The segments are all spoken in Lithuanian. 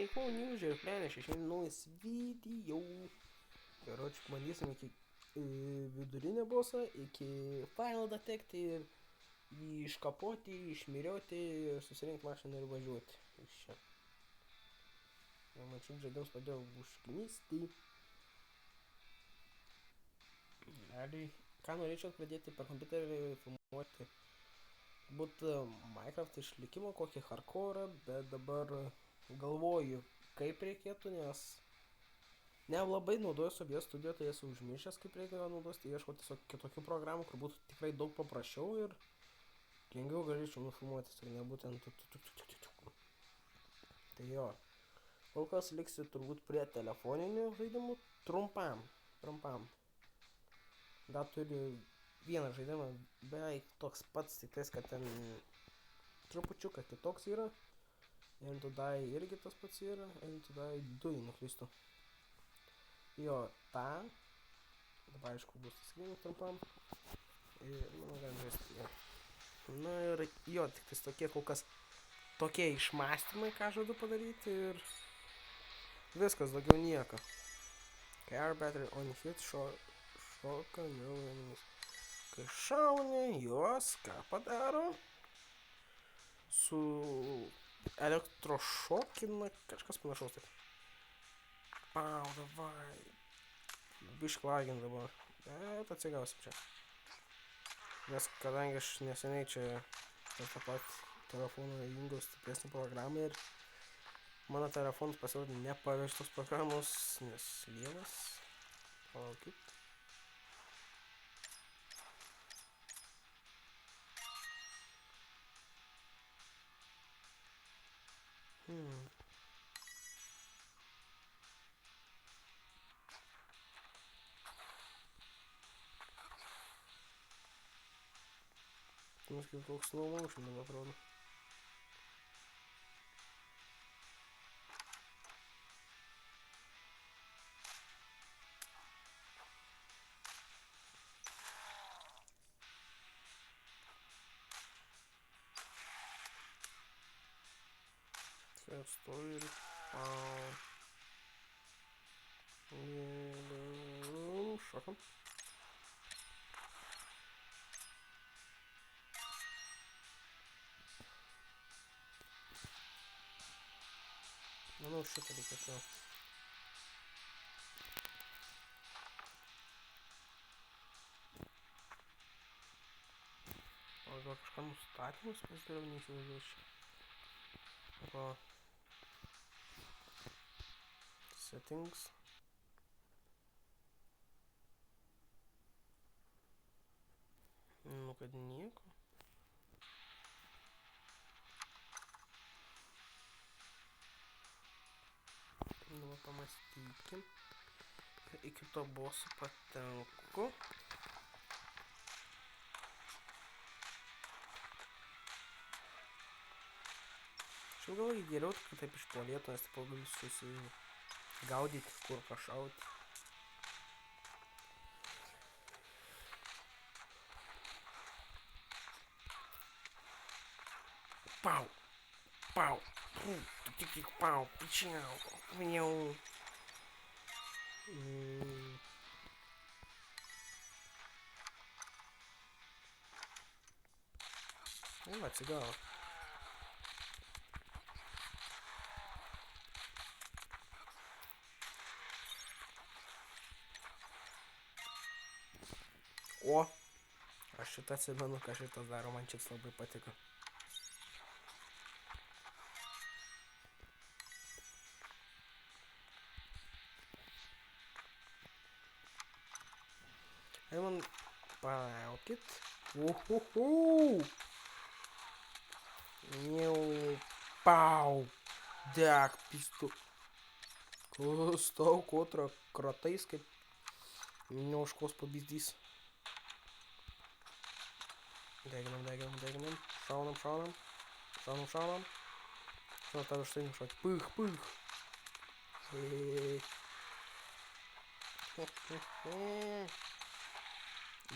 Никакого не уже, реально, шešėlinis video. Короче, bandysim iki vidurinio boso, iki Final Detective, jį iškapoti, išmirioti, susirinkti mašiną ir važiuoti iš čia. Mačiau, žaidimas padėjo užknisti. Realiai, ką norėčiau pradėti per kompiuterį filmuoti. Būt Minecraft išlikimo, kokį hardcore, bet dabar galvoju, kaip reikėtų, nes nelabai naudoju OBS studiją, tai esu užmiršęs, kaip reikia naudos, tai ieškau tiesiog kitokių programų, kur būtų tikrai daug paprasčiau ir lengviau galėčiau nufilmuoti, tai nebūtent tai jo. Kol kas liksiu turbūt prie telefoninių žaidimų trumpam. Dar turiu vieną žaidimą beveik toks pats, tik tais, kad ten trupučiuką kitoks yra. And to Die irgi tas pats yra, And to Die 2, nuklystu. Jo, tą. Dabar aišku bus tas vienas trumpam. Ir manau, galim žaisti. Jo. Na ir jo, tik tais tokie kol kas tokie išmąstymai, ką žadu padaryti ir viskas, daugiau nieko. Car battery on hit šoka, no enemies. Kai šaunė, juos ką padaro? Su elektrošokina kažkas panašaus taip. Pau, davai. Biškį lagin dabar. Bet atsigausim čia. Nes kadangi aš neseniai čia per tą pat telefoną įjungiau stipresnį programą ir mano telefonas pasirodė nepavežtos programos, nes vienas. Palaukit. Mums kaip koks slow motion dabar atrodo. Čia stovi ir šokam. Manau, šitą reikėtų. O gal kažką nustatymus pasidariau, neįsivaizduočiau. Arba settings. Nu, kad nieko. Nu, pamastykim. Iki to boso patenku. Šiaip gal geriau, kad taip išpolėtų, nes taip galiu susigaudyti, kur pašauti. Pau! Pau! Tik pau! Pičiau! Miau! Nu, atsigavo. O! Aš šitą atsimenu, ką šitas daro, man šitas labai patiko. Tai man palaukit. Uhuhu! Miau! Pau! Deg, pistu. Stau kotra kratais, kaip neužkos pavyzdys. Deginam. Šaunam. Žinau, tave štai nušauti. Pych.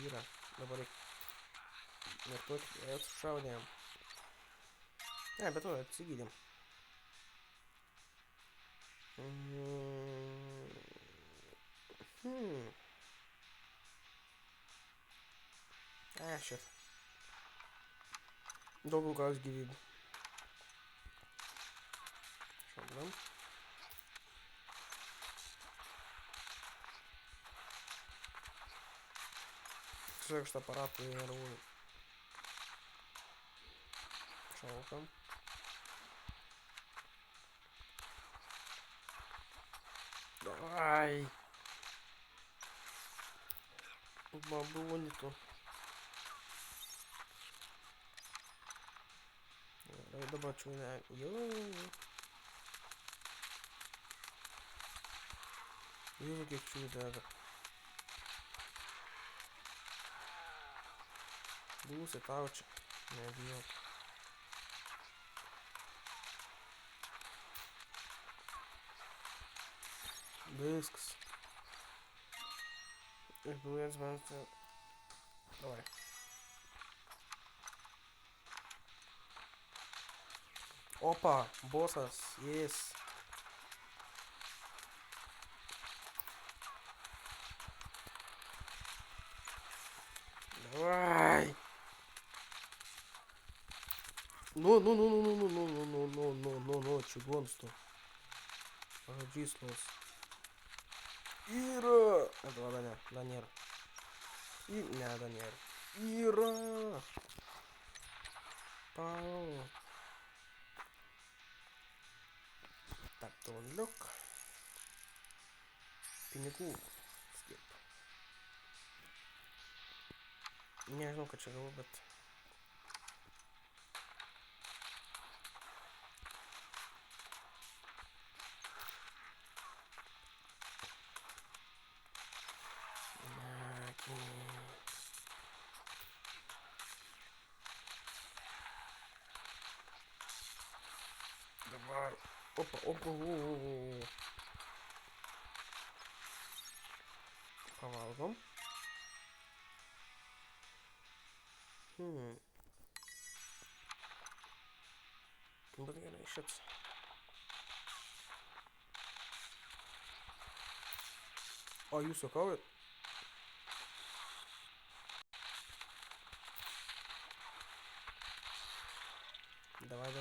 Yra. Dabar reikia. Netuoti, sušaudėm. Ne, bet to atsigydėm. Mm, hmm. Shit. Daugiau gaus gyvybių. Šaudam. Tiesiog šitą aparatą generuoju. Šaukam. Давай. Бабуниту. Давай чуйна. Йо, как чудо. Būsi tau čia. Nebijok. Viskas. Ir dujas man čia. Давай. Опа, босас, есть. Давай. Ну, чугунство. Родислос. Ира! Это Данер. И не Данер. Ира! Пау. Так, то он лег. Pinigų. Skip. Nežinau, ką čia gavau, bet... Давай. Опа. Pavalgom. Bet gerai, šits. O, jūs juokaujat? Давай.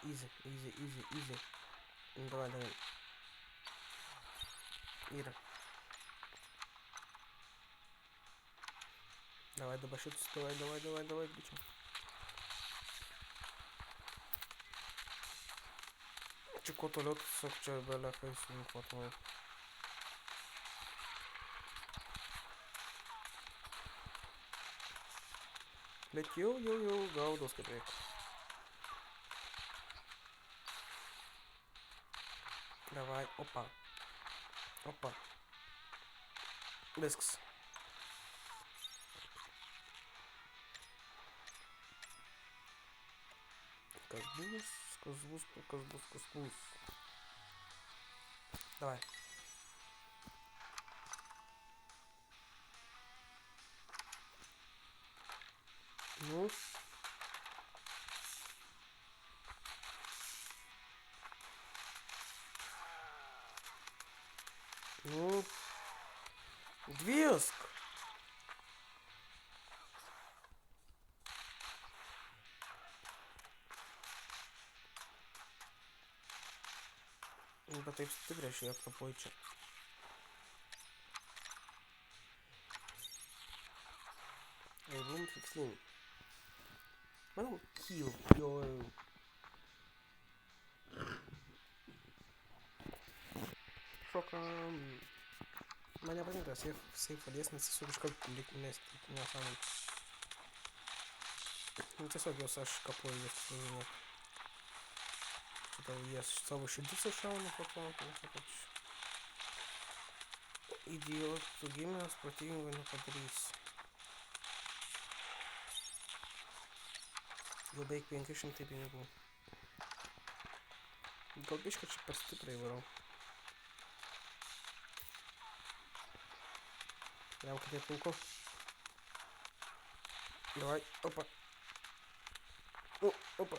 Easy. Давай. Ира. Давай, добашитесь, давай, бичом. Чего то лед, сокча, беляха и сумма хватает. Летел, гаудос капек. Давай, опа. Дискс. Казбус. Давай. Ну. Двиск. Bet taip stipriai aš jį atkapoju čia. Room 15. Manau, kill. Jo. Šokam. Man nepatinka safe alies, nes tiesiog iškart nesąmonė. Tiesiog jos aš kapoju jas sužinot. Šitą jas savo širdis iššauna po to, ypač idiotų gimęs protingo nepadarys. Jau beveik 500 pinigų. Gal biškai čia per stipriai varau. Прям капельку. Давай, опа. Опа.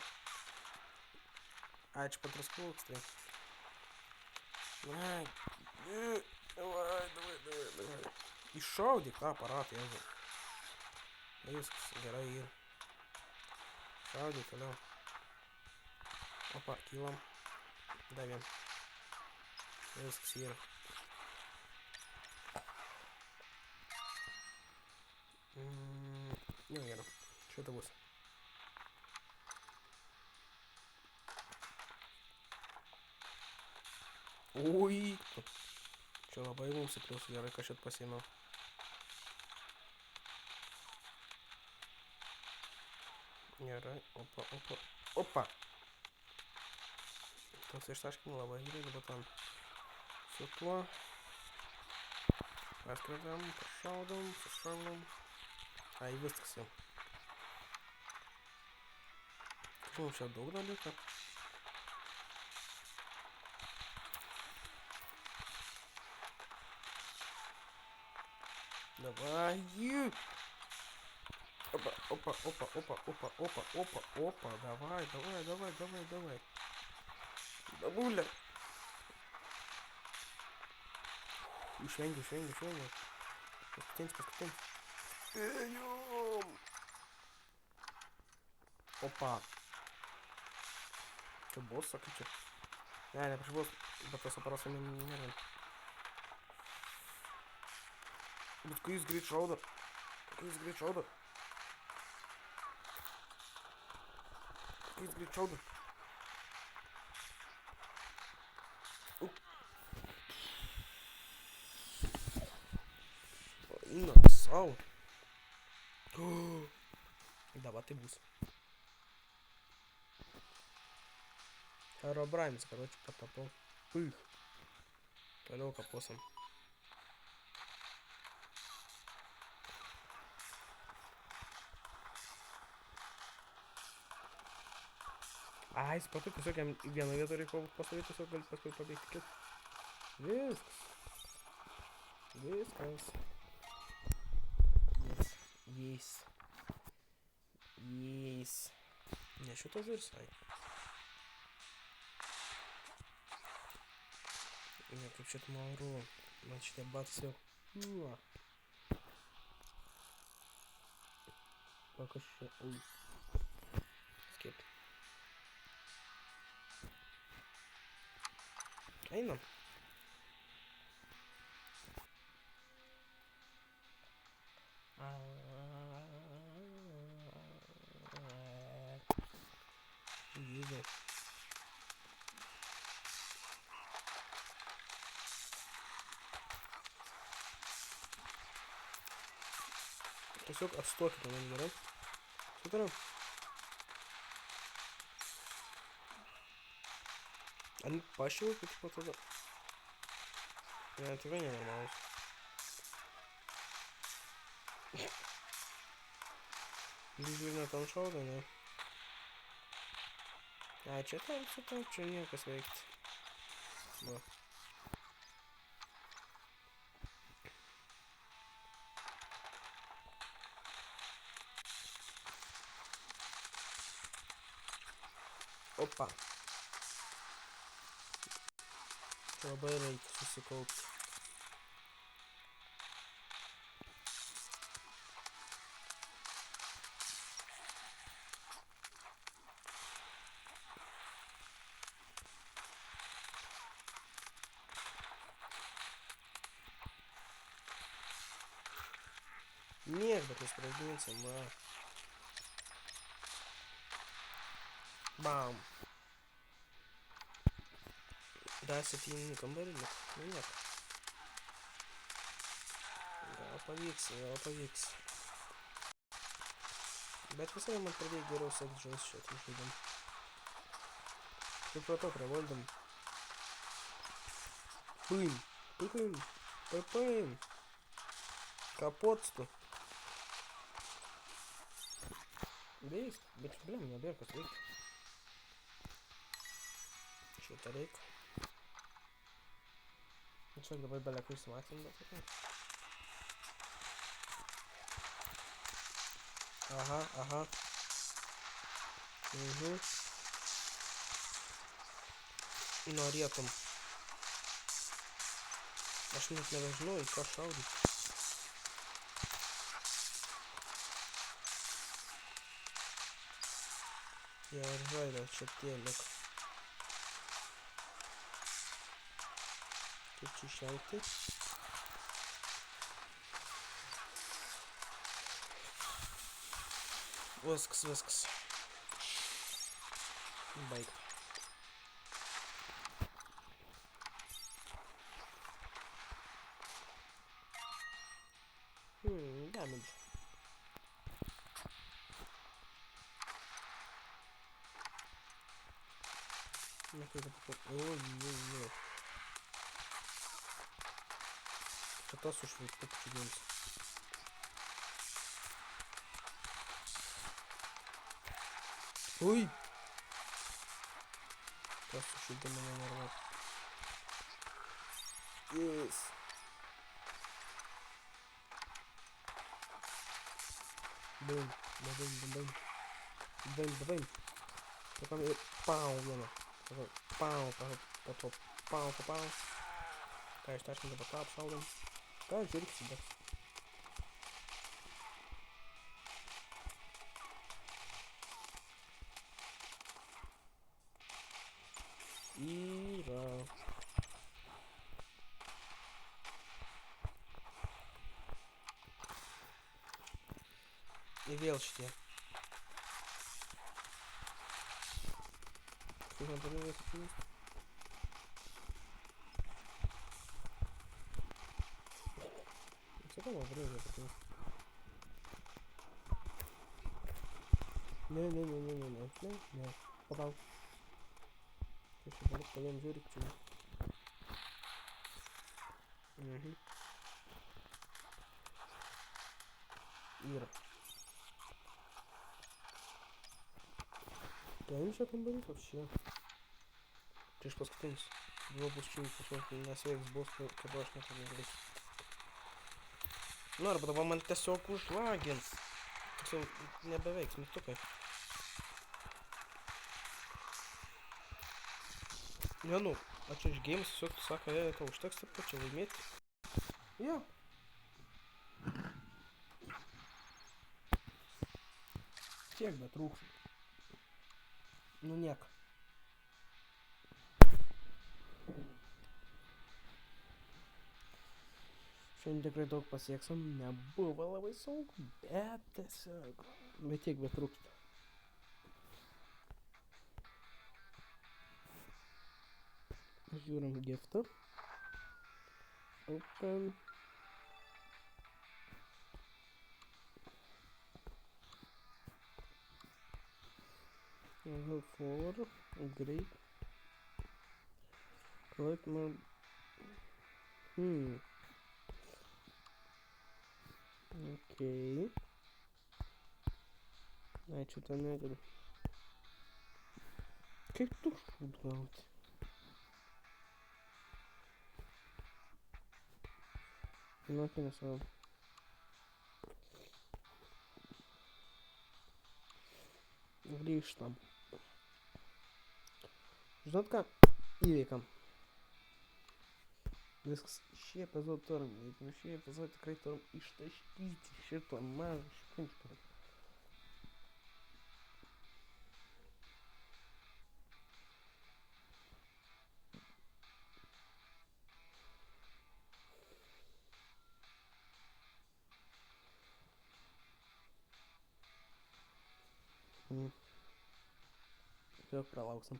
А, чи потряску, кстати. Ай, давай. І шаудик, апарат, я вже. Вискс, героїн. Шаудик, алло. Опа, кілом. Дай він. Вискс, сір. Не уверен. Что это будет? Ой! Че, обоймемся, плюс я рикошет посинул. Опа, опа, опа! Там все шташки лава, или ботан. Сутла. Раскрываем, пошаудом. А, и выскочил. Как он сейчас долго далеко? Давай! Опа. Давай. Бабуля! И швенги. Пускатень. Идем! Опа! Че, босса, ты че? Я прошу босс, боттаса просто не нервен. Квиз Грит Шоудер. Насал. Давай ты бус. Херобраймс, короче, потопал. Пых. Полел капосом. Ай, споты кусок, я на веторику поставил кусок, поскольку побег. Вискас. Есть. Не, что-то зерсай. Я тут что-то мало. Значит, я бацил. Пока что. Ой. Скип. Aynen. Güzel. Кусок от стоки там не берем. Супер. Они пащивают типа туда. Я тебя не нормально. Визуально там шоу, да, не? А что там, что не косвейкт? Да. Опа. Лабайрейт, сусеколки. Нет, так не справедливится, ма. Бам. Да, с этим ником борили? Ну нет. Да, повикс. Бать, посмотрим, отправить героев с Джонс счет, видим. Тут проток револьдом. Пым. Капотство. Бейст. Бля, меня берка стоит. Что-то рейк. Ну что, давай бля, Крис Мартин, да, такой. Ага. Угу. norėtum. Aš net nebežinau, į ką šaudyti. Ja ir žaidė čia tiek. Kaip čia išvengti? Viskas. Baigta. Damage. Nekreikia papildomai. Oi. Čia tas užvilktų pačiūdėms. Ui! Tas sušildė mane nervą. Yes. Bum. Takam ir pau vieną. Pau. Po to pau. Ką ištaškim dabar tą apšaudom. Ką žiūrėk sida. Yra. Ir vėl šitie. Kaip man toliau atsikūnus? Sakau, man brėžė atsikūnus. Ne. Palauk. Čia dabar paėm žiūrėk čia. Yra. Paimsiu kambarį, вообще. Prieš paskutinis. Buvo bus čia kažkoks nesveiks bus, kada aš niekada negalėsiu. Nu, arba dabar man tiesiog užlagins. Tiesiog nebeveiks mygtukai. Ne, nu, a čia iš games tiesiog tu sako, tau užteks taip, kad čia laimėti. Jo. Tiek betrūks. Nu niek. Šiandien tikrai daug pasieksim, nebuvo labai sunku, bet tiesiog. Bet tiek betrūksta. Žiūrim giftą. Open. Level 4. Great. Collect more. Okay. Ai, čia to negaliu. Kaip tu šūt gauti? Žinokit, nesvarbu. Grįžtam. Žinot ką? Įveikam. Viskas. Šį epizodą turim. Šį epizodą tikrai turim ištaškyti šito mažą špinčką. Tiesiog pralauksim.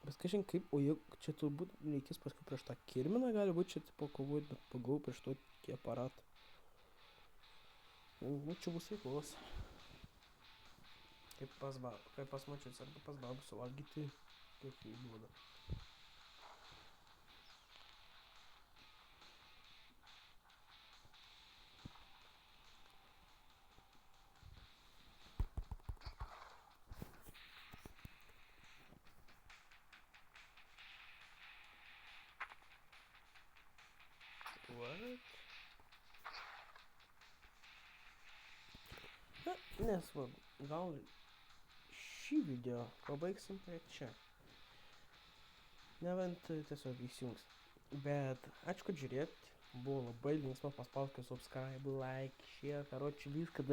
Bet kažin kaip, o juk čia turbūt reikės paskui prieš tą kirminą, gali būti čia tipo kovoti, bet pagau prieš tokį aparatą. Nu, čia bus veiklos. Kaip pas mačius arba pas babų suvalgyti, kaip jį duoda. Nesvarbu, gal šį video pabaigsim prie čia. Nebent tiesiog įsijungs. Bet ačiū, kad žiūrėt. Buvo labai linksma, paspauskite subscribe, like, share, karoči viską